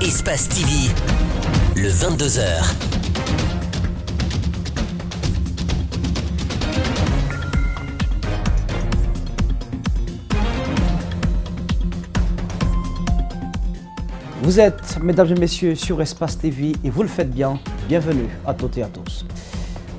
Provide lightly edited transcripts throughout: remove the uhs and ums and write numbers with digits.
Espace TV, le 22h. Vous êtes, mesdames et messieurs, sur Espace TV et vous le faites bien. Bienvenue à toutes et à tous.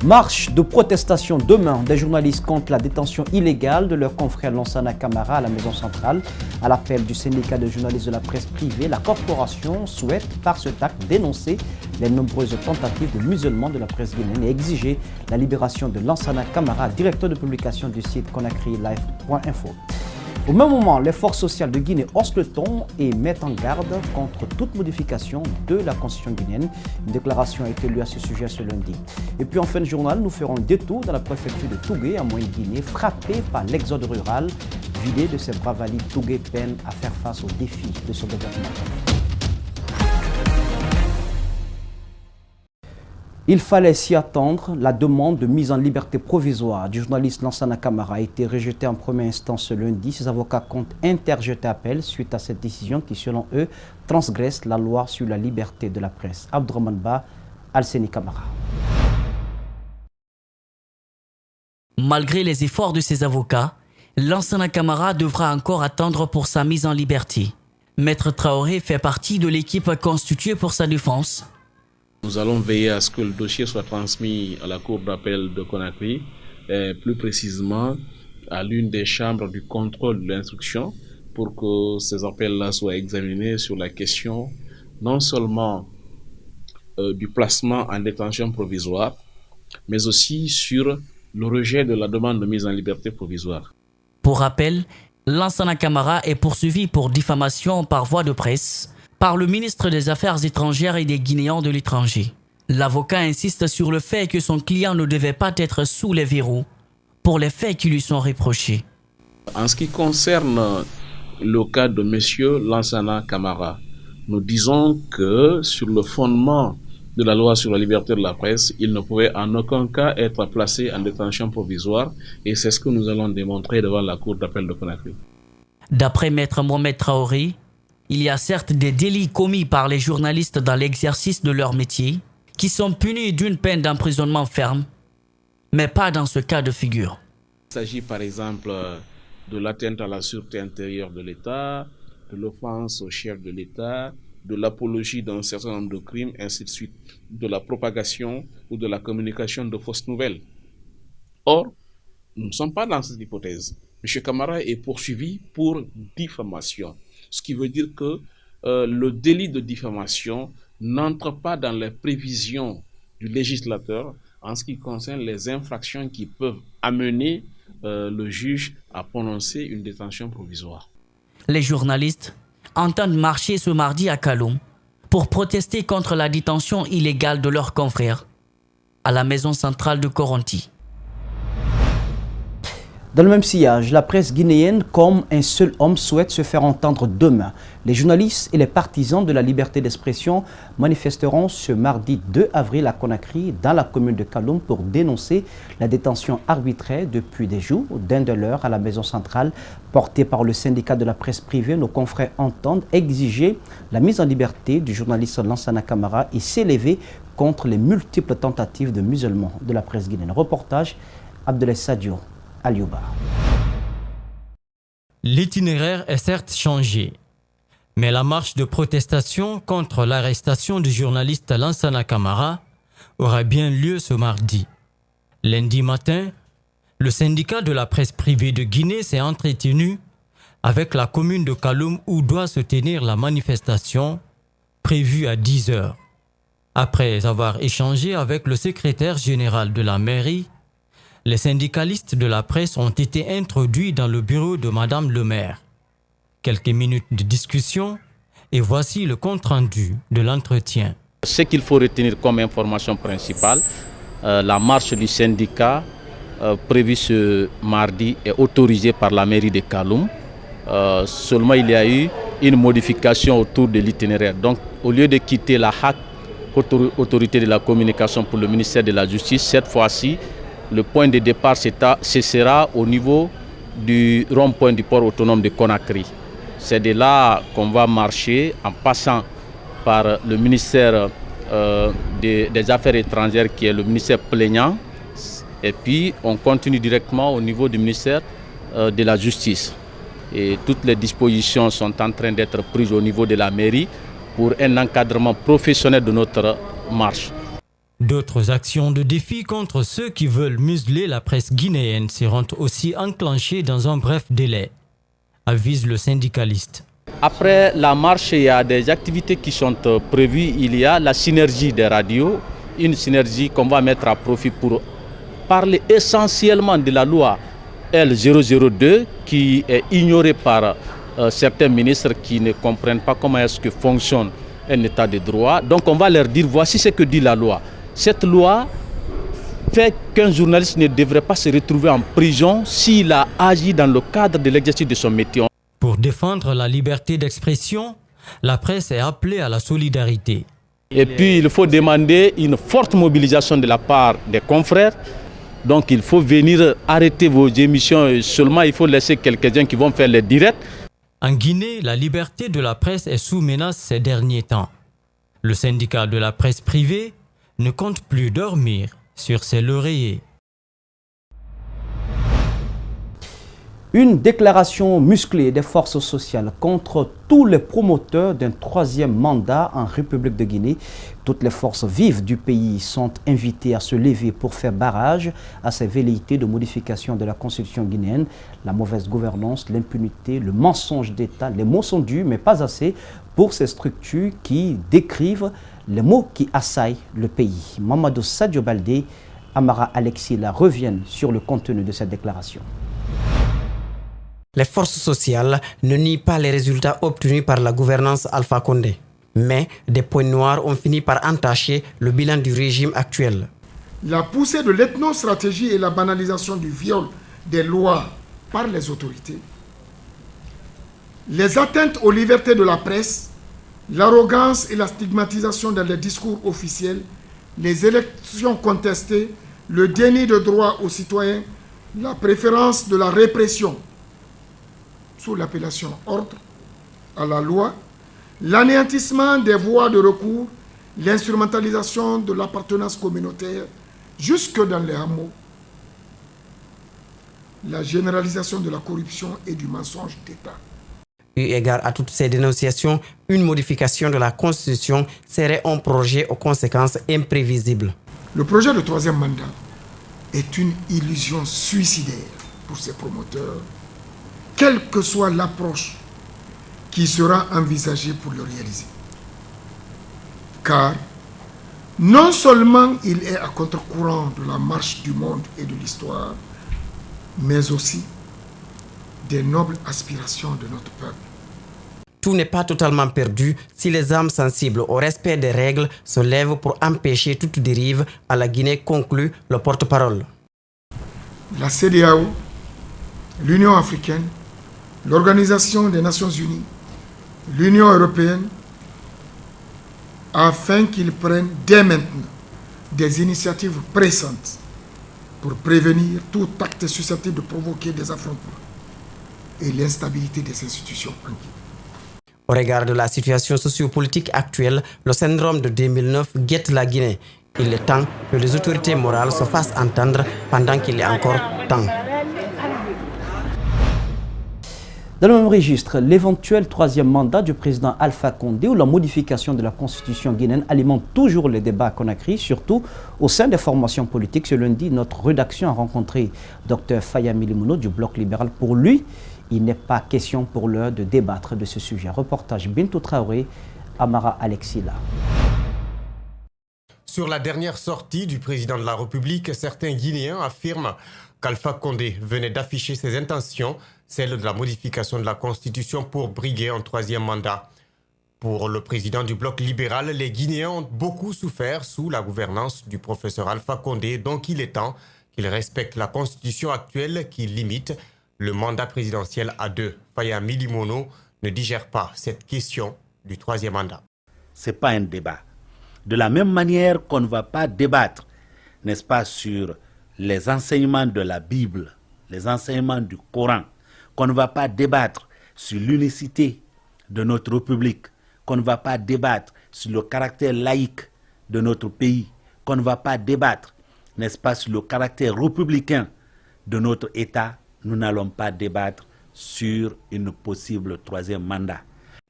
Marche de protestation demain des journalistes contre la détention illégale de leur confrère Lansana Camara à la Maison Centrale. À l'appel du syndicat de journalistes de la presse privée, la corporation souhaite par cet acte dénoncer les nombreuses tentatives de musulmans de la presse guinéenne et exiger la libération de Lansana Camara, directeur de publication du site ConakryLive.info. Au même moment, les forces sociales de Guinée haussent le ton et mettent en garde contre toute modification de la constitution guinéenne. Une déclaration a été lue à ce sujet ce lundi. Et puis en fin de journal, nous ferons un détour dans la préfecture de Tougué, en Moyenne-Guinée, frappée par l'exode rural. Vidé de ses bras valides, Tougué peine à faire face aux défis de son développement. Il fallait s'y attendre. La demande de mise en liberté provisoire du journaliste Lansana Camara a été rejetée en première instance ce lundi. Ses avocats comptent interjeter appel suite à cette décision qui, selon eux, transgresse la loi sur la liberté de la presse. Abdourahmane Ba, Alseni Camara. Malgré les efforts de ses avocats, Lansana Camara devra encore attendre pour sa mise en liberté. Maître Traoré fait partie de l'équipe constituée pour sa défense. Nous allons veiller à ce que le dossier soit transmis à la Cour d'appel de Conakry, plus précisément à l'une des chambres du contrôle de l'instruction, pour que ces appels-là soient examinés sur la question non seulement du placement en détention provisoire, mais aussi sur le rejet de la demande de mise en liberté provisoire. Pour rappel, Lansana Camara est poursuivi pour diffamation par voie de presse par le ministre des Affaires étrangères et des Guinéens de l'étranger. L'avocat insiste sur le fait que son client ne devait pas être sous les verrous pour les faits qui lui sont reprochés. En ce qui concerne le cas de M. Lansana Camara, nous disons que sur le fondement de la loi sur la liberté de la presse, il ne pouvait en aucun cas être placé en détention provisoire et c'est ce que nous allons démontrer devant la Cour d'appel de Conakry. D'après Maître Mohamed Traoré, il y a certes des délits commis par les journalistes dans l'exercice de leur métier qui sont punis d'une peine d'emprisonnement ferme, mais pas dans ce cas de figure. Il s'agit par exemple de l'atteinte à la sûreté intérieure de l'État, de l'offense au chef de l'État, de l'apologie d'un certain nombre de crimes, ainsi de suite, de la propagation ou de la communication de fausses nouvelles. Or, nous ne sommes pas dans cette hypothèse. M. Camara est poursuivi pour diffamation. Ce qui veut dire que le délit de diffamation n'entre pas dans les prévisions du législateur en ce qui concerne les infractions qui peuvent amener le juge à prononcer une détention provisoire. Les journalistes entendent marcher ce mardi à Kaloum pour protester contre la détention illégale de leurs confrères à la maison centrale de Koronti. Dans le même sillage, la presse guinéenne, comme un seul homme, souhaite se faire entendre demain. Les journalistes et les partisans de la liberté d'expression manifesteront ce mardi 2 avril à Conakry, dans la commune de Kaloum, pour dénoncer la détention arbitraire depuis des jours d'un de leurs à la maison centrale. Portée par le syndicat de la presse privée, nos confrères entendent exiger la mise en liberté du journaliste Lansana Camara et s'élever contre les multiples tentatives de musulmans de la presse guinéenne. Reportage Abdoulaye Sadio. Aliouba. L'itinéraire est certes changé, mais la marche de protestation contre l'arrestation du journaliste Lansana Camara aura bien lieu ce mardi. Lundi matin, le syndicat de la presse privée de Guinée s'est entretenu avec la commune de Kaloum où doit se tenir la manifestation prévue à 10 h. Après avoir échangé avec le secrétaire général de la mairie, les syndicalistes de la presse ont été introduits dans le bureau de Madame le maire. Quelques minutes de discussion et voici le compte-rendu de l'entretien. Ce qu'il faut retenir comme information principale, la marche du syndicat prévue ce mardi est autorisée par la mairie de Kaloum. Seulement il y a eu une modification autour de l'itinéraire. Donc au lieu de quitter la HAC, autorité de la communication pour le ministère de la Justice, cette fois-ci, le point de départ ce sera au niveau du rond-point du port autonome de Conakry. C'est de là qu'on va marcher en passant par le ministère des Affaires étrangères qui est le ministère plaignant. Et puis on continue directement au niveau du ministère de la Justice. Et toutes les dispositions sont en train d'être prises au niveau de la mairie pour un encadrement professionnel de notre marche. D'autres actions de défi contre ceux qui veulent museler la presse guinéenne seront aussi enclenchées dans un bref délai, avise le syndicaliste. Après la marche, il y a des activités qui sont prévues. Il y a la synergie des radios, une synergie qu'on va mettre à profit pour parler essentiellement de la loi L002 qui est ignorée par certains ministres qui ne comprennent pas comment est-ce que fonctionne un état de droit. Donc on va leur dire voici ce que dit la loi. Cette loi fait qu'un journaliste ne devrait pas se retrouver en prison s'il a agi dans le cadre de l'exercice de son métier. Pour défendre la liberté d'expression, la presse est appelée à la solidarité. Et puis il faut demander une forte mobilisation de la part des confrères. Donc il faut venir arrêter vos émissions et seulement il faut laisser quelques-uns qui vont faire les directs. En Guinée, la liberté de la presse est sous menace ces derniers temps. Le syndicat de la presse privée ne compte plus dormir sur ses lauriers. Une déclaration musclée des forces sociales contre tous les promoteurs d'un troisième mandat en République de Guinée. Toutes les forces vives du pays sont invitées à se lever pour faire barrage à ces velléités de modification de la constitution guinéenne. La mauvaise gouvernance, l'impunité, le mensonge d'État, les mots sont durs mais pas assez pour ces structures qui décrivent les maux qui assaillent le pays. Mamadou Sadio Baldé, Amara Alexila reviennent sur le contenu de cette déclaration. Les forces sociales ne nient pas les résultats obtenus par la gouvernance Alpha Condé. Mais des points noirs ont fini par entacher le bilan du régime actuel. La poussée de l'ethnostratégie et la banalisation du viol des lois par les autorités, les atteintes aux libertés de la presse, l'arrogance et la stigmatisation dans les discours officiels, les élections contestées, le déni de droits aux citoyens, la préférence de la répression sous l'appellation ordre à la loi, l'anéantissement des voies de recours, l'instrumentalisation de l'appartenance communautaire jusque dans les hameaux, la généralisation de la corruption et du mensonge d'État. Eu égard à toutes ces dénonciations, une modification de la Constitution serait un projet aux conséquences imprévisibles. Le projet de troisième mandat est une illusion suicidaire pour ses promoteurs, quelle que soit l'approche qui sera envisagée pour le réaliser. Car non seulement il est à contre-courant de la marche du monde et de l'histoire, mais aussi des nobles aspirations de notre peuple. Tout n'est pas totalement perdu si les âmes sensibles au respect des règles se lèvent pour empêcher toute dérive à la Guinée, conclut le porte-parole. La CEDEAO, l'Union africaine, l'Organisation des Nations Unies, l'Union européenne, afin qu'ils prennent dès maintenant des initiatives pressantes pour prévenir tout acte susceptible de provoquer des affrontements et l'instabilité des institutions en Guinée. Au regard de la situation sociopolitique actuelle, le syndrome de 2009 guette la Guinée. Il est temps que les autorités morales se fassent entendre pendant qu'il est encore temps. Dans le même registre, l'éventuel troisième mandat du président Alpha Condé ou la modification de la constitution guinéenne alimente toujours les débats à Conakry, surtout au sein des formations politiques. Ce lundi, notre rédaction a rencontré Dr Faya Milimono du Bloc libéral. Pour lui, il n'est pas question pour l'heure de débattre de ce sujet. Reportage Bintou Traoré, Amara Alexila. Sur la dernière sortie du président de la République, certains Guinéens affirment qu'Alpha Condé venait d'afficher ses intentions, celle de la modification de la Constitution pour briguer un troisième mandat. Pour le président du Bloc libéral, les Guinéens ont beaucoup souffert sous la gouvernance du professeur Alpha Condé, donc il est temps qu'il respecte la Constitution actuelle qui limite le mandat présidentiel à 2. Faya Milimono ne digère pas cette question du troisième mandat. Ce n'est pas un débat. De la même manière qu'on ne va pas débattre, n'est-ce pas, sur les enseignements de la Bible, les enseignements du Coran, qu'on ne va pas débattre sur l'unicité de notre République, qu'on ne va pas débattre sur le caractère laïque de notre pays, qu'on ne va pas débattre, n'est-ce pas, sur le caractère républicain de notre État, nous n'allons pas débattre sur une possible troisième mandat.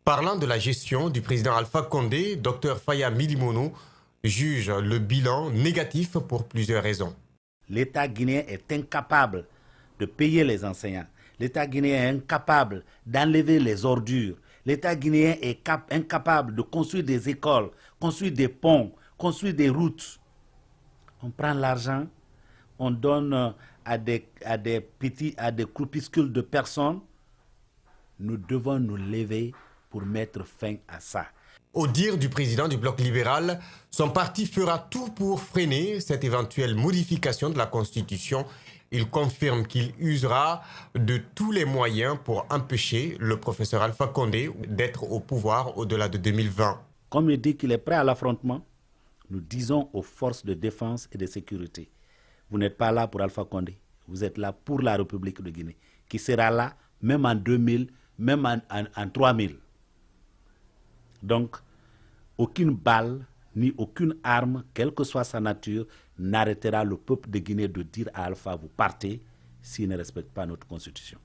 Parlant de la gestion du président Alpha Condé, Dr Faya Milimono juge le bilan négatif pour plusieurs raisons. L'État guinéen est incapable de payer les enseignants. L'État guinéen est incapable d'enlever les ordures. L'État guinéen est incapable de construire des écoles, construire des ponts, construire des routes. On prend l'argent, on donne à des groupuscules de personnes. Nous devons nous lever pour mettre fin à ça. Au dire du président du bloc libéral, son parti fera tout pour freiner cette éventuelle modification de la Constitution. Il confirme qu'il usera de tous les moyens pour empêcher le professeur Alpha Condé d'être au pouvoir au-delà de 2020. Comme il dit qu'il est prêt à l'affrontement, nous disons aux forces de défense et de sécurité, vous n'êtes pas là pour Alpha Condé, vous êtes là pour la République de Guinée, qui sera là même en 2000, même en 3000. Donc, aucune balle ni aucune arme, quelle que soit sa nature, n'arrêtera le peuple de Guinée de dire à Alpha, vous partez, s'il ne respecte pas notre constitution.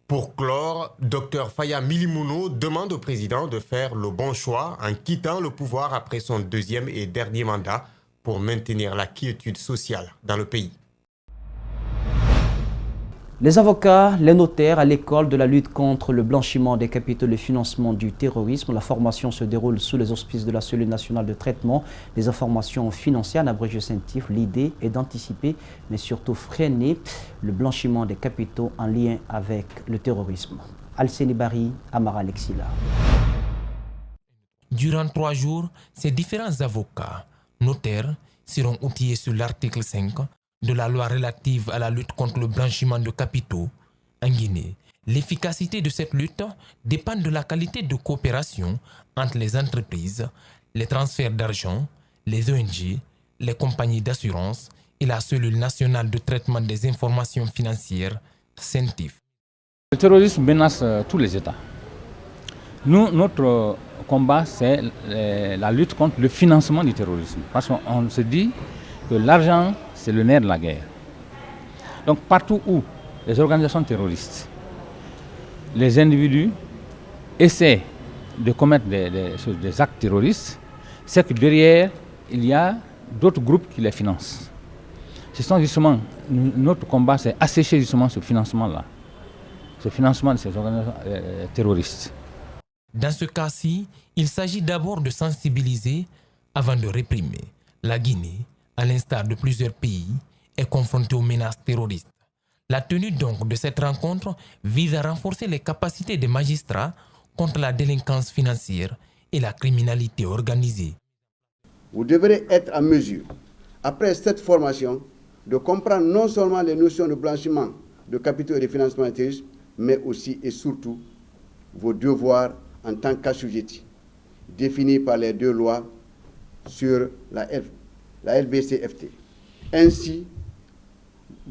Pour clore, Dr Faya Milimono demande au président de faire le bon choix en quittant le pouvoir après son deuxième et dernier mandat pour maintenir la quiétude sociale dans le pays. Les avocats, les notaires à l'école de la lutte contre le blanchiment des capitaux et le financement du terrorisme. La formation se déroule sous les auspices de la cellule nationale de traitement des informations financières, en abrégé CENTIF. L'idée est d'anticiper, mais surtout freiner le blanchiment des capitaux en lien avec le terrorisme. Alceni Bari, Amara Lexila. Durant 3 jours, ces différents avocats, notaires, seront outillés sur l'article 5 de la loi relative à la lutte contre le blanchiment de capitaux en Guinée. L'efficacité de cette lutte dépend de la qualité de coopération entre les entreprises, les transferts d'argent, les ONG, les compagnies d'assurance et la cellule nationale de traitement des informations financières, CENTIF. Le terrorisme menace tous les États. Nous, notre combat, c'est la lutte contre le financement du terrorisme. Parce qu'on se dit que l'argent, c'est le nerf de la guerre. Donc partout où les organisations terroristes, les individus essaient de commettre des actes terroristes, c'est que derrière, il y a d'autres groupes qui les financent. Ce sont justement, notre combat, c'est assécher justement ce financement-là, ce financement de ces organisations terroristes. Dans ce cas-ci, il s'agit d'abord de sensibiliser avant de réprimer. La Guinée, à l'instar de plusieurs pays, est confrontée aux menaces terroristes. La tenue donc de cette rencontre vise à renforcer les capacités des magistrats contre la délinquance financière et la criminalité organisée. Vous devrez être en mesure, après cette formation, de comprendre non seulement les notions de blanchiment de capitaux et de financement du terrorisme, mais aussi et surtout vos devoirs en tant qu'assujettis, définis par les 2 lois sur la LBCFT. Ainsi,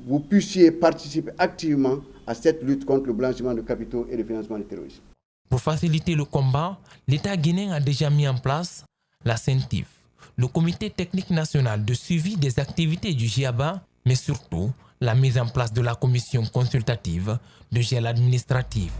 vous puissiez participer activement à cette lutte contre le blanchiment de capitaux et le financement du terrorisme. Pour faciliter le combat, l'État guinéen a déjà mis en place la CENTIF, le Comité technique national de suivi des activités du GIABA, mais surtout la mise en place de la commission consultative de gel administratif.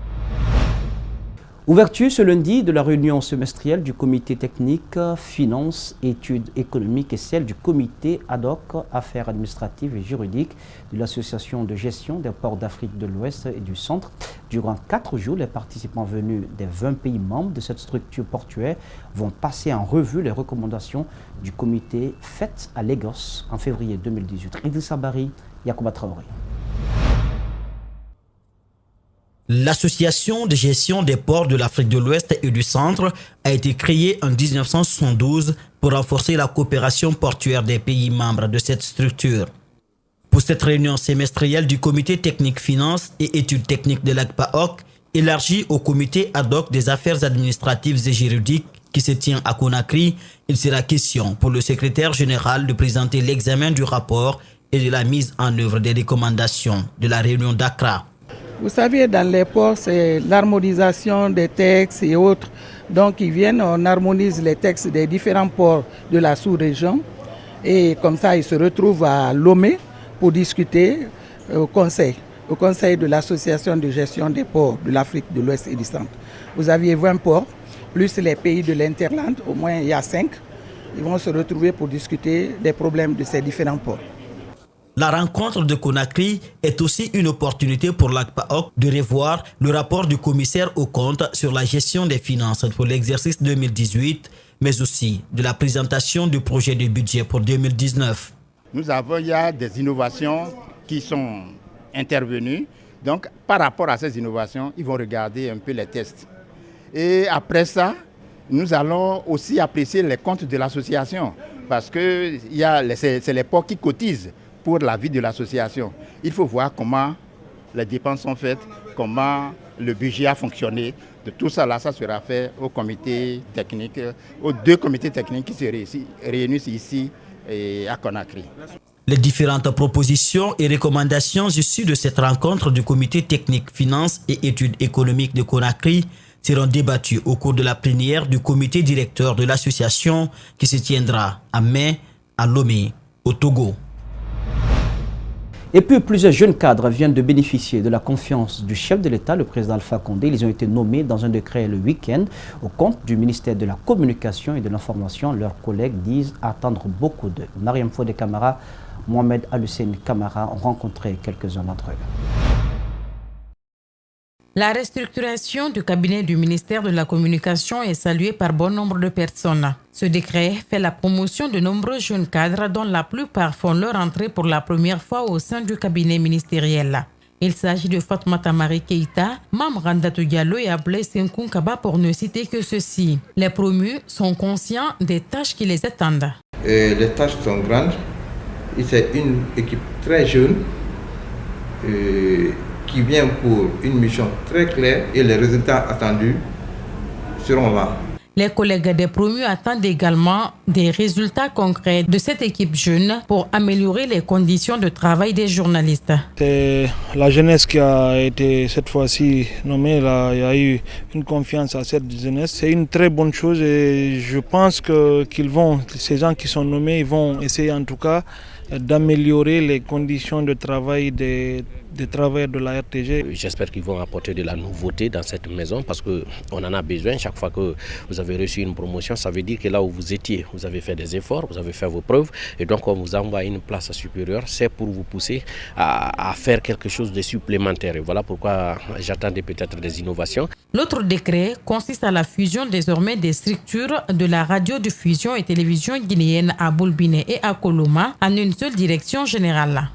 Ouverture ce lundi de la réunion semestrielle du comité technique finances, études économiques et celle du comité ad hoc affaires administratives et juridiques de l'association de gestion des ports d'Afrique de l'Ouest et du Centre. Durant 4 jours, les participants venus des 20 pays membres de cette structure portuaire vont passer en revue les recommandations du comité faites à Lagos en février 2018. Idrissa Bari, Yacouba Traoré. L'association de gestion des ports de l'Afrique de l'Ouest et du Centre a été créée en 1972 pour renforcer la coopération portuaire des pays membres de cette structure. Pour cette réunion semestrielle du comité technique finances et études techniques de l'ACPAOC, élargie au comité ad hoc des affaires administratives et juridiques qui se tient à Conakry, il sera question pour le secrétaire général de présenter l'examen du rapport et de la mise en œuvre des recommandations de la réunion d'Accra. Vous savez, dans les ports, c'est l'harmonisation des textes et autres. Donc ils viennent, on harmonise les textes des différents ports de la sous-région et comme ça ils se retrouvent à Lomé pour discuter au conseil de l'association de gestion des ports de l'Afrique de l'Ouest et du Centre. Vous aviez 20 ports, plus les pays de l'Interland, au moins il y a 5. Ils vont se retrouver pour discuter des problèmes de ces différents ports. La rencontre de Conakry est aussi une opportunité pour l'ACPAOC de revoir le rapport du commissaire aux comptes sur la gestion des finances pour l'exercice 2018, mais aussi de la présentation du projet de budget pour 2019. Il y a des innovations qui sont intervenues. Donc, par rapport à ces innovations, ils vont regarder un peu les tests. Et après ça, nous allons aussi apprécier les comptes de l'association parce que c'est les ports qui cotisent pour la vie de l'association. Il faut voir comment les dépenses sont faites, comment le budget a fonctionné. De tout ça, là, ça sera fait au comité technique, aux 2 comités techniques qui se réunissent ici et à Conakry. Les différentes propositions et recommandations issues de cette rencontre du comité technique finances et études économiques de Conakry seront débattues au cours de la plénière du comité directeur de l'association qui se tiendra en mai à Lomé, au Togo. Et puis, plusieurs jeunes cadres viennent de bénéficier de la confiance du chef de l'État, le président Alpha Condé. Ils ont été nommés dans un décret le week-end au compte du ministère de la Communication et de l'Information. Leurs collègues disent attendre beaucoup d'eux. Mariam Fodé Camara, Mohamed Alussène Camara ont rencontré quelques-uns d'entre eux. La restructuration du cabinet du ministère de la Communication est saluée par bon nombre de personnes. Ce décret fait la promotion de nombreux jeunes cadres dont la plupart font leur entrée pour la première fois au sein du cabinet ministériel. Il s'agit de Fatmata Marie Keïta, Mam Randatou Diallo et Ablé Senkoun Kaba pour ne citer que ceux-ci. Les promus sont conscients des tâches qui les attendent. Les tâches sont grandes. C'est une équipe très jeune qui vient pour une mission très claire et les résultats attendus seront là. Les collègues des promus attendent également des résultats concrets de cette équipe jeune pour améliorer les conditions de travail des journalistes. C'est la jeunesse qui a été cette fois-ci nommée. Il y a eu une confiance à cette jeunesse. C'est une très bonne chose et je pense que ces gens qui sont nommés, ils vont essayer en tout cas d'améliorer les conditions de travail des travailleurs de la RTG. J'espère qu'ils vont apporter de la nouveauté dans cette maison parce qu'on en a besoin. Chaque fois que vous avez reçu une promotion, ça veut dire que là où vous étiez, vous avez fait des efforts, vous avez fait vos preuves et donc on vous envoie une place supérieure. C'est pour vous pousser à faire quelque chose de supplémentaire. Et voilà pourquoi j'attendais peut-être des innovations. L'autre décret consiste à la fusion désormais des structures de la radiodiffusion et télévision guinéenne à Boulbiné et à Koloma en une seule direction générale.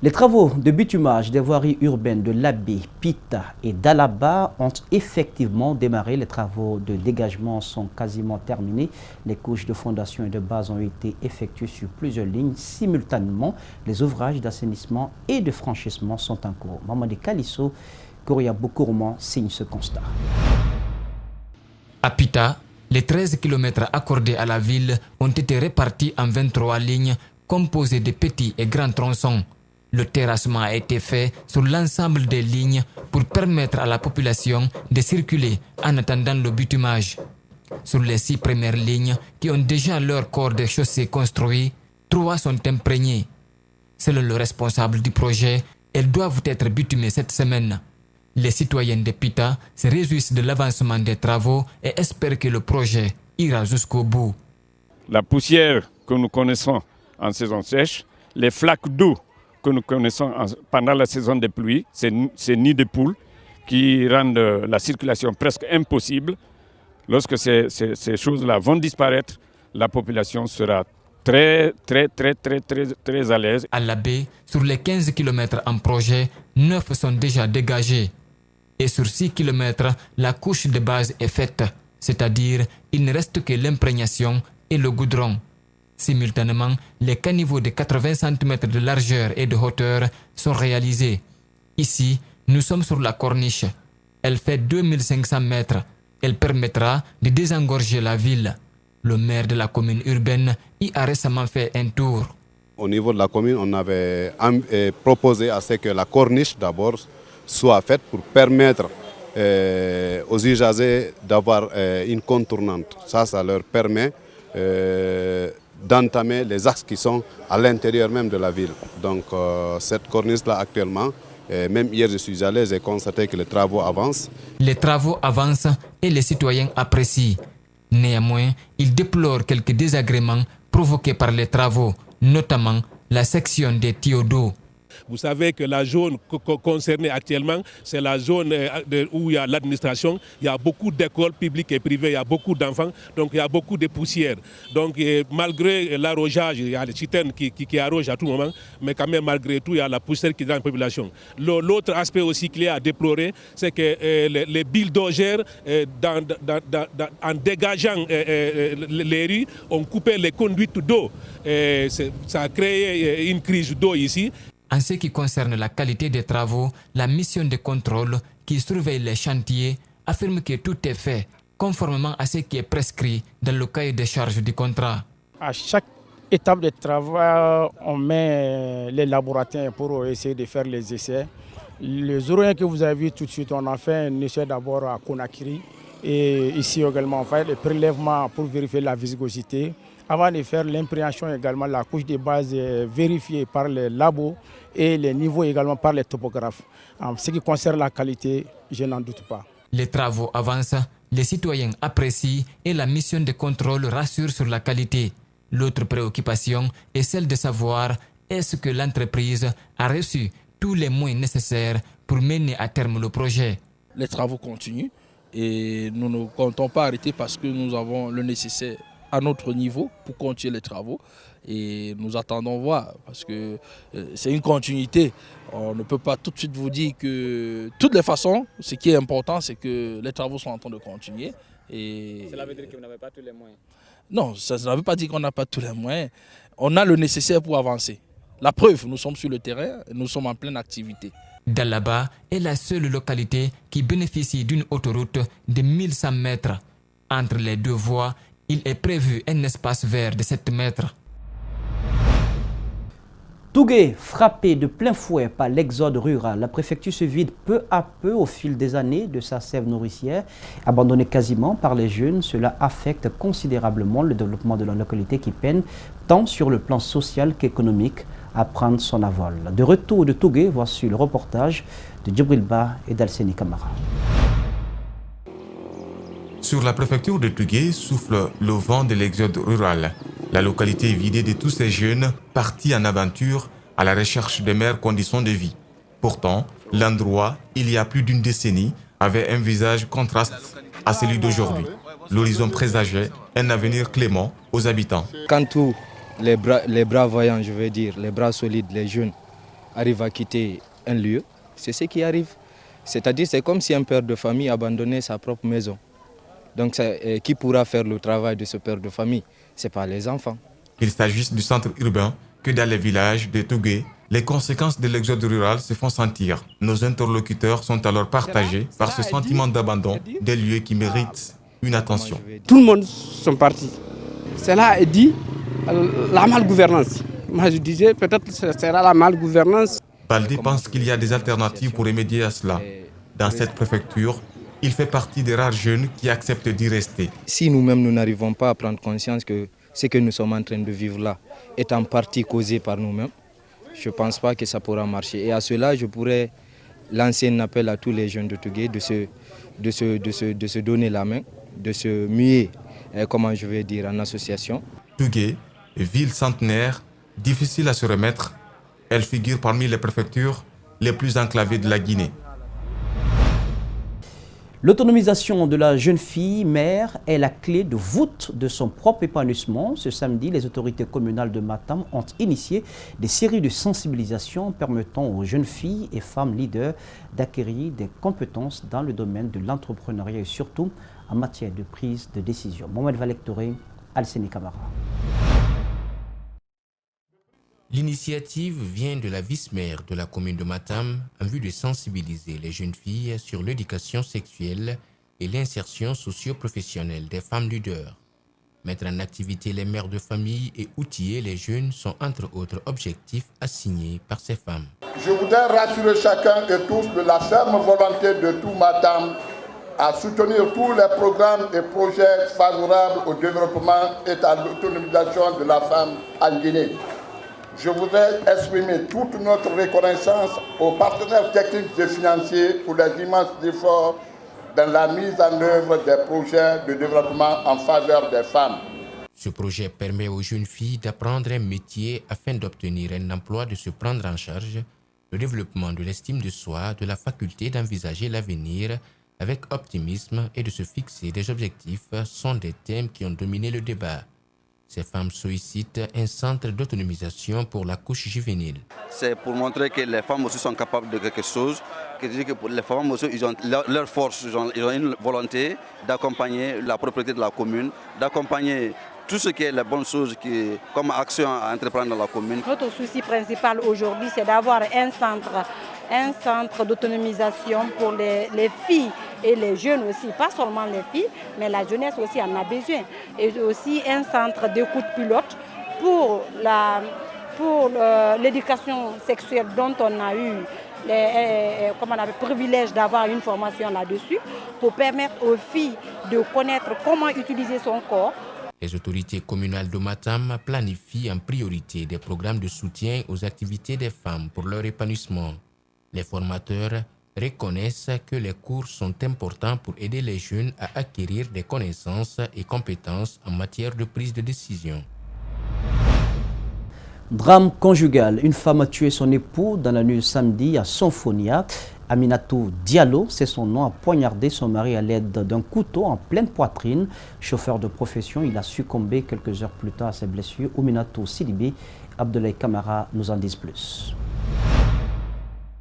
Les travaux de bitumage des voiries urbaines de Labé, Pita et d'Alaba ont effectivement démarré. Les travaux de dégagement sont quasiment terminés. Les couches de fondation et de base ont été effectuées sur plusieurs lignes simultanément. Les ouvrages d'assainissement et de franchissement sont en cours. Mamadi Kalisso, Koria Boukourman signe ce constat. À Pita, les 13 km accordés à la ville ont été répartis en 23 lignes composées de petits et grands tronçons. Le terrassement a été fait sur l'ensemble des lignes pour permettre à la population de circuler en attendant le bitumage. Sur les 6 premières lignes qui ont déjà leur corps de chaussée construit, 3 sont imprégnés. Selon le responsable du projet, elles doivent être bitumées cette semaine. Les citoyens de Pita se réjouissent de l'avancement des travaux et espèrent que le projet ira jusqu'au bout. La poussière que nous connaissons en saison sèche, les flaques d'eau que nous connaissons pendant la saison des pluies, ces nids de poules qui rendent la circulation presque impossible. Lorsque ces choses-là vont disparaître, la population sera très à l'aise. À la baie, sur les 15 km en projet, 9 sont déjà dégagés. Et sur 6 km, la couche de base est faite, c'est-à-dire il ne reste que l'imprégnation et le goudron. Simultanément, les caniveaux de 80 cm de largeur et de hauteur sont réalisés. Ici, nous sommes sur la corniche. Elle fait 2500 mètres. Elle permettra de désengorger la ville. Le maire de la commune urbaine y a récemment fait un tour. Au niveau de la commune, on avait proposé à ce que la corniche d'abord soit faite pour permettre aux usagers d'avoir une contournante. Ça leur permet d'entamer les axes qui sont à l'intérieur même de la ville. Donc cette corniche-là actuellement, même hier je suis allé, j'ai constaté que les travaux avancent. Les travaux avancent et les citoyens apprécient. Néanmoins, ils déplorent quelques désagréments provoqués par les travaux, notamment la section des tuyaux d'eau. Vous savez que la zone concernée actuellement, c'est la zone où il y a l'administration. Il y a beaucoup d'écoles publiques et privées, il y a beaucoup d'enfants, donc il y a beaucoup de poussière. Donc malgré l'arrosage, il y a les citernes qui arrosent à tout moment, mais quand même malgré tout, il y a la poussière qui est dans la population. L'autre aspect aussi qu'il y a à déplorer, c'est que les bulldozers, en dégageant les rues, ont coupé les conduites d'eau. Ça a créé une crise d'eau ici. En ce qui concerne la qualité des travaux, la mission de contrôle qui surveille les chantiers affirme que tout est fait conformément à ce qui est prescrit dans le cahier de charges du contrat. À chaque étape de travail, on met les laboratoires pour essayer de faire les essais. Les oreilles que vous avez vu tout de suite, on a fait un essai d'abord à Conakry et ici également on fait le prélèvement pour vérifier la viscosité. Avant de faire l'imprégnation également, la couche de base est vérifiée par les labos et les niveaux également par les topographes. En ce qui concerne la qualité, je n'en doute pas. Les travaux avancent, les citoyens apprécient et la mission de contrôle rassure sur la qualité. L'autre préoccupation est celle de savoir est-ce que l'entreprise a reçu tous les moyens nécessaires pour mener à terme le projet. Les travaux continuent et nous ne comptons pas arrêter parce que nous avons le nécessaire à notre niveau pour continuer les travaux et nous attendons voir parce que c'est une continuité. On ne peut pas tout de suite vous dire que de toutes les façons, ce qui est important, c'est que les travaux sont en train de continuer. Et cela veut dire que vous n'avez pas tous les moyens? Non, ça ne veut pas dire qu'on n'a pas tous les moyens. On a le nécessaire pour avancer. La preuve, nous sommes sur le terrain, nous sommes en pleine activité. Dalaba est la seule localité qui bénéficie d'une autoroute de 1100 mètres. Entre les deux voies, il est prévu un espace vert de 7 mètres. Tougué, frappé de plein fouet par l'exode rural, la préfecture se vide peu à peu au fil des années de sa sève nourricière. Abandonnée quasiment par les jeunes, cela affecte considérablement le développement de la localité qui peine tant sur le plan social qu'économique à prendre son envol. De retour de Tougué, voici le reportage de Djibril Ba et d'Alseni Kamara. Sur la préfecture de Tougué souffle le vent de l'exode rural. La localité est vidée de tous ces jeunes partis en aventure à la recherche de meilleures conditions de vie. Pourtant, l'endroit, il y a plus d'une décennie, avait un visage contraste à celui d'aujourd'hui. L'horizon présageait un avenir clément aux habitants. Quand tous les bras voyants, je veux dire, les bras solides, les jeunes, arrivent à quitter un lieu, c'est ce qui arrive. C'est-à-dire, c'est comme si un père de famille abandonnait sa propre maison. Donc, qui pourra faire le travail de ce père de famille? Ce n'est pas les enfants. Qu'il s'agisse du centre urbain que dans les villages de Tougué, les conséquences de l'exode rural se font sentir. Nos interlocuteurs sont alors partagés par ce sentiment d'abandon des lieux qui méritent une attention. Tout le monde sont partis. Cela est dit la malgouvernance. Moi, je disais peut-être que ce sera la malgouvernance. Baldé pense qu'il y a des alternatives pour remédier à cela. Dans cette préfecture, il fait partie des rares jeunes qui acceptent d'y rester. Si nous-mêmes, nous n'arrivons pas à prendre conscience que ce que nous sommes en train de vivre là est en partie causé par nous-mêmes, je ne pense pas que ça pourra marcher. Et à cela, je pourrais lancer un appel à tous les jeunes de Tougué de se donner la main, de se muer, comment je vais dire, en association. Tougué, ville centenaire, difficile à se remettre, elle figure parmi les préfectures les plus enclavées de la Guinée. L'autonomisation de la jeune fille mère est la clé de voûte de son propre épanouissement. Ce samedi, les autorités communales de Matam ont initié des séries de sensibilisation permettant aux jeunes filles et femmes leaders d'acquérir des compétences dans le domaine de l'entrepreneuriat et surtout en matière de prise de décision. Mohamed Valek-Touré, Alseni Kamara. L'initiative vient de la vice-maire de la commune de Matam en vue de sensibiliser les jeunes filles sur l'éducation sexuelle et l'insertion socio-professionnelle des femmes leaders. Mettre en activité les mères de famille et outiller les jeunes sont entre autres objectifs assignés par ces femmes. Je voudrais rassurer chacun et tous de la ferme volonté de tout Matam à soutenir tous les programmes et projets favorables au développement et à l'autonomisation de la femme en Guinée. Je voudrais exprimer toute notre reconnaissance aux partenaires techniques et financiers pour les immenses efforts dans la mise en œuvre des projets de développement en faveur des femmes. Ce projet permet aux jeunes filles d'apprendre un métier afin d'obtenir un emploi, de se prendre en charge. Le développement de l'estime de soi, de la faculté d'envisager l'avenir avec optimisme et de se fixer des objectifs sont des thèmes qui ont dominé le débat. Ces femmes sollicitent un centre d'autonomisation pour la couche juvénile. C'est pour montrer que les femmes aussi sont capables de quelque chose, que les femmes aussi ils ont leur force, ils ont une volonté d'accompagner la propriété de la commune, d'accompagner tout ce qui est les bonnes choses comme action à entreprendre dans la commune. Notre souci principal aujourd'hui, c'est d'avoir un centre d'autonomisation pour les filles et les jeunes aussi, pas seulement les filles, mais la jeunesse aussi en a besoin. Et aussi un centre d'écoute pilote pour l'éducation sexuelle dont on a eu le privilège d'avoir une formation là-dessus, pour permettre aux filles de connaître comment utiliser son corps. Les autorités communales de Matam planifient en priorité des programmes de soutien aux activités des femmes pour leur épanouissement. Les formateurs reconnaissent que les cours sont importants pour aider les jeunes à acquérir des connaissances et compétences en matière de prise de décision. Drame conjugal. Une femme a tué son époux dans la nuit de samedi à Sonfonia. Aminatou Diallo, c'est son nom, a poignardé son mari à l'aide d'un couteau en pleine poitrine. Chauffeur de profession, il a succombé quelques heures plus tard à ses blessures. Ouminatou Sidibé, Abdoulaye Kamara nous en disent plus.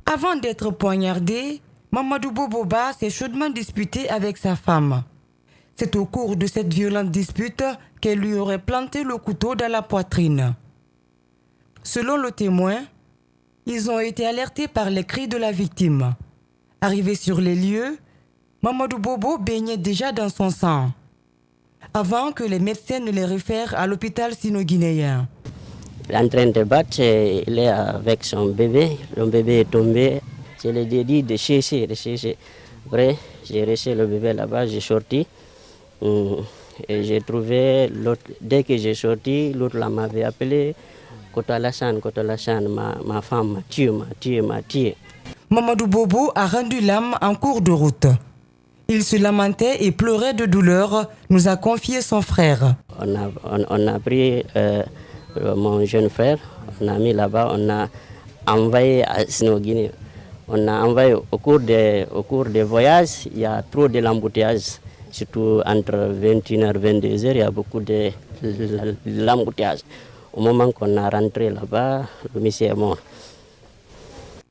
Avant d'être poignardé, Mamadou Boboba s'est chaudement disputé avec sa femme. C'est au cours de cette violente dispute qu'elle lui aurait planté le couteau dans la poitrine. Selon le témoin, ils ont été alertés par les cris de la victime. Arrivé sur les lieux, Mamadou Bobo baignait déjà dans son sang, avant que les médecins ne les réfèrent à l'hôpital sino-guinéen. Il est en train de battre, il est avec son bébé. Le bébé est tombé. Je lui ai dit de chercher. Après, j'ai laissé le bébé là-bas, j'ai sorti. Et j'ai trouvé l'autre. Dès que j'ai sorti, l'autre là m'avait appelé. Kotalasan, ma femme m'a tué. Mamadou Bobo a rendu l'âme en cours de route. Il se lamentait et pleurait de douleur, nous a confié son frère. On a pris mon jeune frère, on a mis là-bas, on a envoyé à Sino-Guinée. On a envoyé au cours des voyages, il y a trop de l'embouteillage. Surtout entre 21h et 22h, il y a beaucoup de l'embouteillage. Au moment qu'on a rentré là-bas, le monsieur est mort.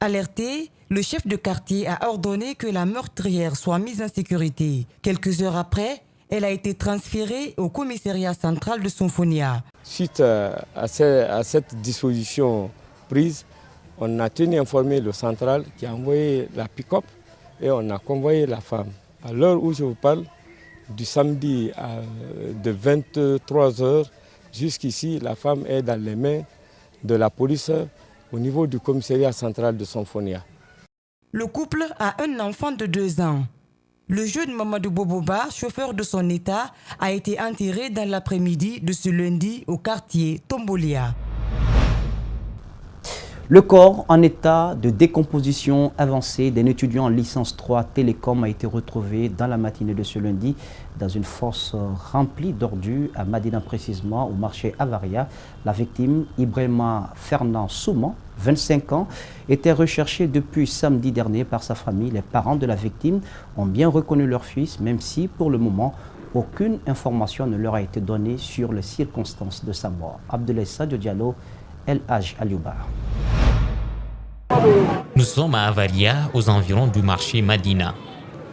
Alerté, le chef de quartier a ordonné que la meurtrière soit mise en sécurité. Quelques heures après, elle a été transférée au commissariat central de Sonfonia. Suite à cette disposition prise, on a tenu informé le central qui a envoyé la pick-up et on a convoyé la femme. À l'heure où je vous parle, du samedi de 23h, jusqu'ici, la femme est dans les mains de la police au niveau du commissariat central de Sonfonia. Le couple a un enfant de 2 ans. Le jeune Mamadou Boboba, chauffeur de son état, a été enterré dans l'après-midi de ce lundi au quartier Tombolia. Le corps en état de décomposition avancée d'un étudiant en licence 3 télécom a été retrouvé dans la matinée de ce lundi dans une fosse remplie d'ordures à Madina, précisément au marché Avaria. La victime, Ibrahima Fernand Souman, 25 ans, était recherché depuis samedi dernier par sa famille. Les parents de la victime ont bien reconnu leur fils, même si pour le moment, aucune information ne leur a été donnée sur les circonstances de sa mort. Abdoulaye Sadio Diallo, El Haj Aliouba. Nous sommes à Avaria, aux environs du marché Madina.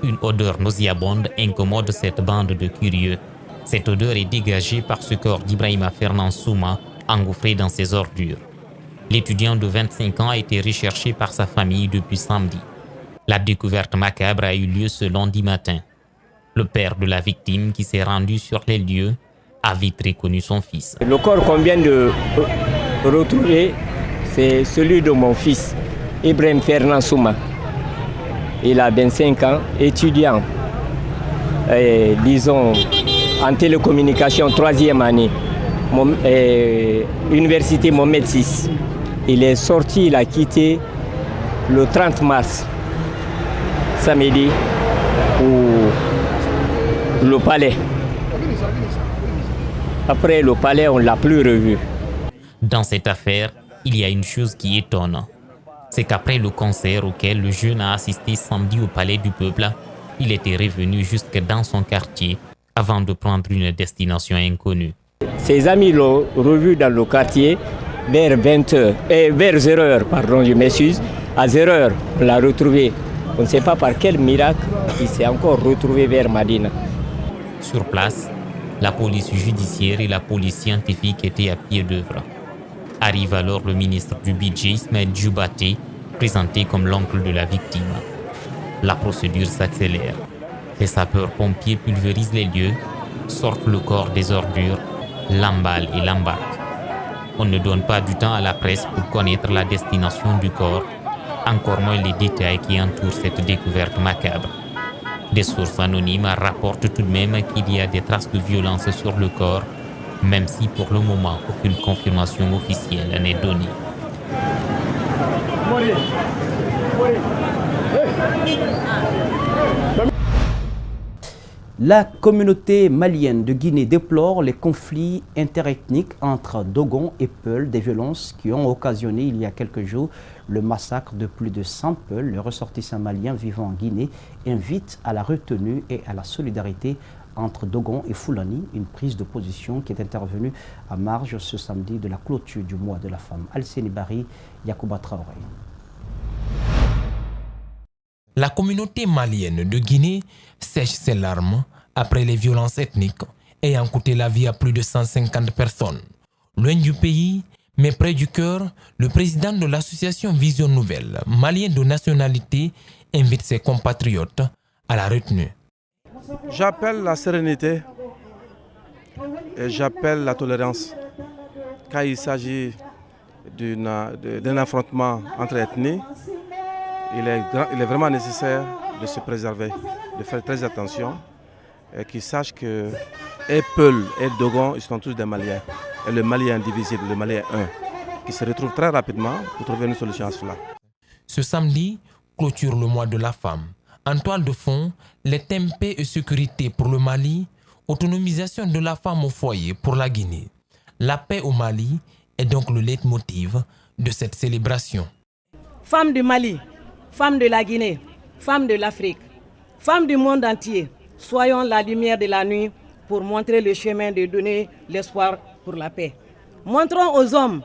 Une odeur nauséabonde incommode cette bande de curieux. Cette odeur est dégagée par ce corps d'Ibrahima Fernand Souma, engouffré dans ses ordures. L'étudiant de 25 ans a été recherché par sa famille depuis samedi. La découverte macabre a eu lieu ce lundi matin. Le père de la victime, qui s'est rendu sur les lieux, a vite reconnu son fils. Le corps qu'on vient de retrouver, c'est celui de mon fils. Ibrahim Fernand Souma. Il a 25 ans, étudiant, disons, en télécommunication, 3e année, Université Mohamed VI. Il est sorti, il a quitté le 30 mars, samedi, pour le palais. Après le palais, on ne l'a plus revu. Dans cette affaire, il y a une chose qui étonne. C'est qu'après le concert auquel le jeune a assisté samedi au Palais du Peuple, il était revenu jusque dans son quartier avant de prendre une destination inconnue. Ses amis l'ont revu dans le quartier vers 0h, pardon, je m'excuse. À 0h, on l'a retrouvé. On ne sait pas par quel miracle, il s'est encore retrouvé vers Madina. Sur place, la police judiciaire et la police scientifique étaient à pied d'œuvre. Arrive alors le ministre du Budget, Ismaël Djoubaté, présenté comme l'oncle de la victime. La procédure s'accélère. Les sapeurs-pompiers pulvérisent les lieux, sortent le corps des ordures, l'emballent et l'embarquent. On ne donne pas du temps à la presse pour connaître la destination du corps, encore moins les détails qui entourent cette découverte macabre. Des sources anonymes rapportent tout de même qu'il y a des traces de violence sur le corps, même si pour le moment aucune confirmation officielle n'est donnée. La communauté malienne de Guinée déplore les conflits interethniques entre Dogon et Peul, des violences qui ont occasionné il y a quelques jours le massacre de plus de 100 Peuls. Les ressortissants maliens vivant en Guinée invitent à la retenue et à la solidarité entre Dogon et Fulani, une prise de position qui est intervenue à marge ce samedi de la clôture du mois de la femme. Alceni Bari, Yacouba Traoré. La communauté malienne de Guinée sèche ses larmes après les violences ethniques ayant coûté la vie à plus de 150 personnes. Loin du pays, mais près du cœur, le président de l'association Vision Nouvelle, malien de nationalité, invite ses compatriotes à la retenue. J'appelle la sérénité et j'appelle la tolérance. Quand il s'agit d'un affrontement entre ethnies, il est vraiment nécessaire de se préserver, de faire très attention et qu'ils sachent que et Peul et Dogon, ils sont tous des Maliens. Et le Mali est indivisible, le Mali est un, qui se retrouve très rapidement pour trouver une solution à cela. Ce samedi clôture le mois de la femme. En toile de fond, les thèmes paix et sécurité pour le Mali, autonomisation de la femme au foyer pour la Guinée. La paix au Mali est donc le leitmotiv de cette célébration. Femmes du Mali, femmes de la Guinée, femmes de l'Afrique, femmes du monde entier, soyons la lumière de la nuit pour montrer le chemin de donner l'espoir pour la paix. Montrons aux hommes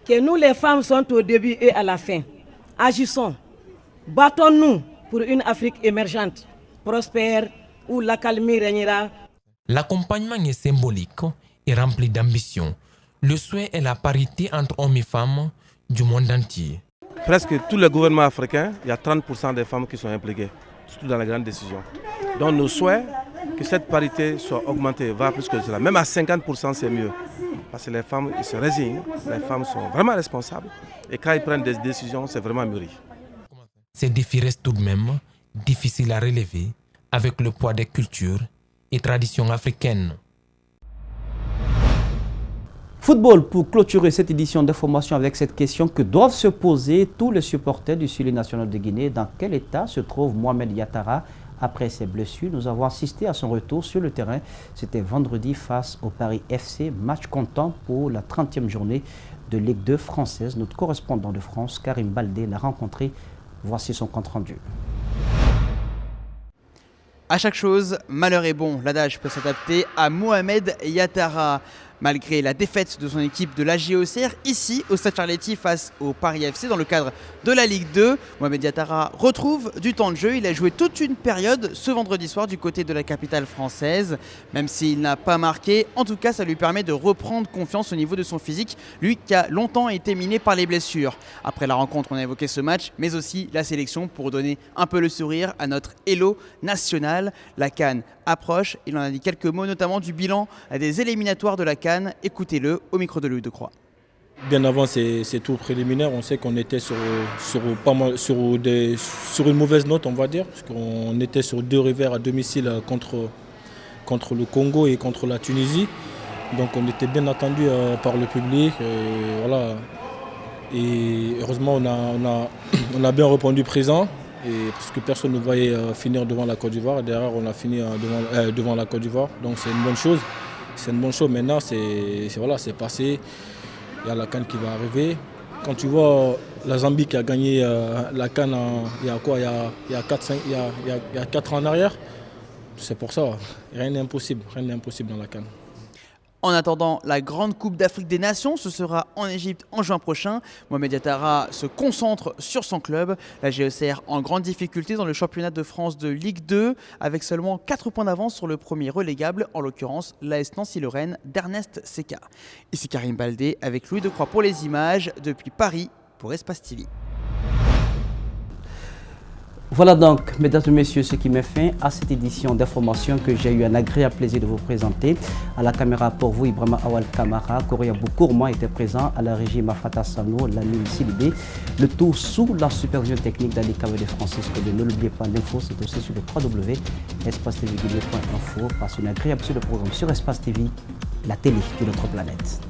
que nous les femmes sommes au début et à la fin. Agissons, battons-nous pour une Afrique émergente, prospère, où l'accalmie régnera. L'accompagnement est symbolique et rempli d'ambition. Le souhait est la parité entre hommes et femmes du monde entier. Presque tous les gouvernements africains, il y a 30% des femmes qui sont impliquées, surtout dans les grandes décisions. Donc nos souhaits, que cette parité soit augmentée, va plus que cela. Même à 50%, c'est mieux. Parce que les femmes, ils se résignent, les femmes sont vraiment responsables. Et quand ils prennent des décisions, c'est vraiment mûri. Ces défis restent tout de même difficiles à relever avec le poids des cultures et traditions africaines. Football, pour clôturer cette édition d'information avec cette question que doivent se poser tous les supporters du Sili national de Guinée. Dans quel état se trouve Mohamed Yattara après ses blessures? Nous avons assisté à son retour sur le terrain. C'était vendredi face au Paris FC, match comptant pour la 30e journée de Ligue 2 française. Notre correspondant de France, Karim Baldé, l'a rencontré. Voici son compte-rendu. À chaque chose, malheur est bon. L'adage peut s'adapter à Mohamed Yattara. Malgré la défaite de son équipe de l'AGOCR, ici au Stade Charletti face au Paris FC dans le cadre de la Ligue 2, Mohamed Yattara retrouve du temps de jeu. Il a joué toute une période ce vendredi soir du côté de la capitale française. Même s'il n'a pas marqué, en tout cas ça lui permet de reprendre confiance au niveau de son physique, lui qui a longtemps été miné par les blessures. Après la rencontre, on a évoqué ce match, mais aussi la sélection pour donner un peu le sourire à notre Hello national. La CAN approche, il en a dit quelques mots notamment du bilan des éliminatoires de la CAN. Écoutez-le au micro de Louis Decroix. Bien avant ces tours préliminaires, on sait qu'on était sur une mauvaise note, on va dire, parce qu'on était sur 2 revers à domicile contre le Congo et contre la Tunisie. Donc on était bien attendu par le public. Et, voilà. Et heureusement, on a bien répondu présent. Et parce que personne ne voyait finir devant la Côte d'Ivoire. Derrière, on a fini devant la Côte d'Ivoire. Donc c'est une bonne chose. C'est une bonne chose. Maintenant, c'est passé. Il y a la CAN qui va arriver. Quand tu vois la Zambie qui a gagné la CAN il y a 4 ans en arrière, c'est pour ça. Rien n'est impossible. Rien n'est impossible dans la CAN. En attendant la grande Coupe d'Afrique des Nations, ce sera en Égypte en juin prochain. Mohamed Yattara se concentre sur son club. La GECR en grande difficulté dans le championnat de France de Ligue 2 avec seulement 4 points d'avance sur le premier relégable, en l'occurrence l'AS Nancy-Lorraine d'Ernest Seca. Ici Karim Baldé avec Louis Decroix pour les images depuis Paris pour Espace TV. Voilà donc, mesdames et messieurs, ce qui met fin à cette édition d'information que j'ai eu un agréable plaisir de vous présenter. À la caméra pour vous, Ibrahima Awal Kamara, Korea Boukourma était présent, à la régie Mafata Sano, Lamine Silibé. Le tout sous la supervision technique d'Ali Kavede Francisco. Ne l'oubliez pas, l'info c'est aussi sur le www.espace-tv.info. Passez une agréable suite de programme sur Espace TV, la télé de notre planète.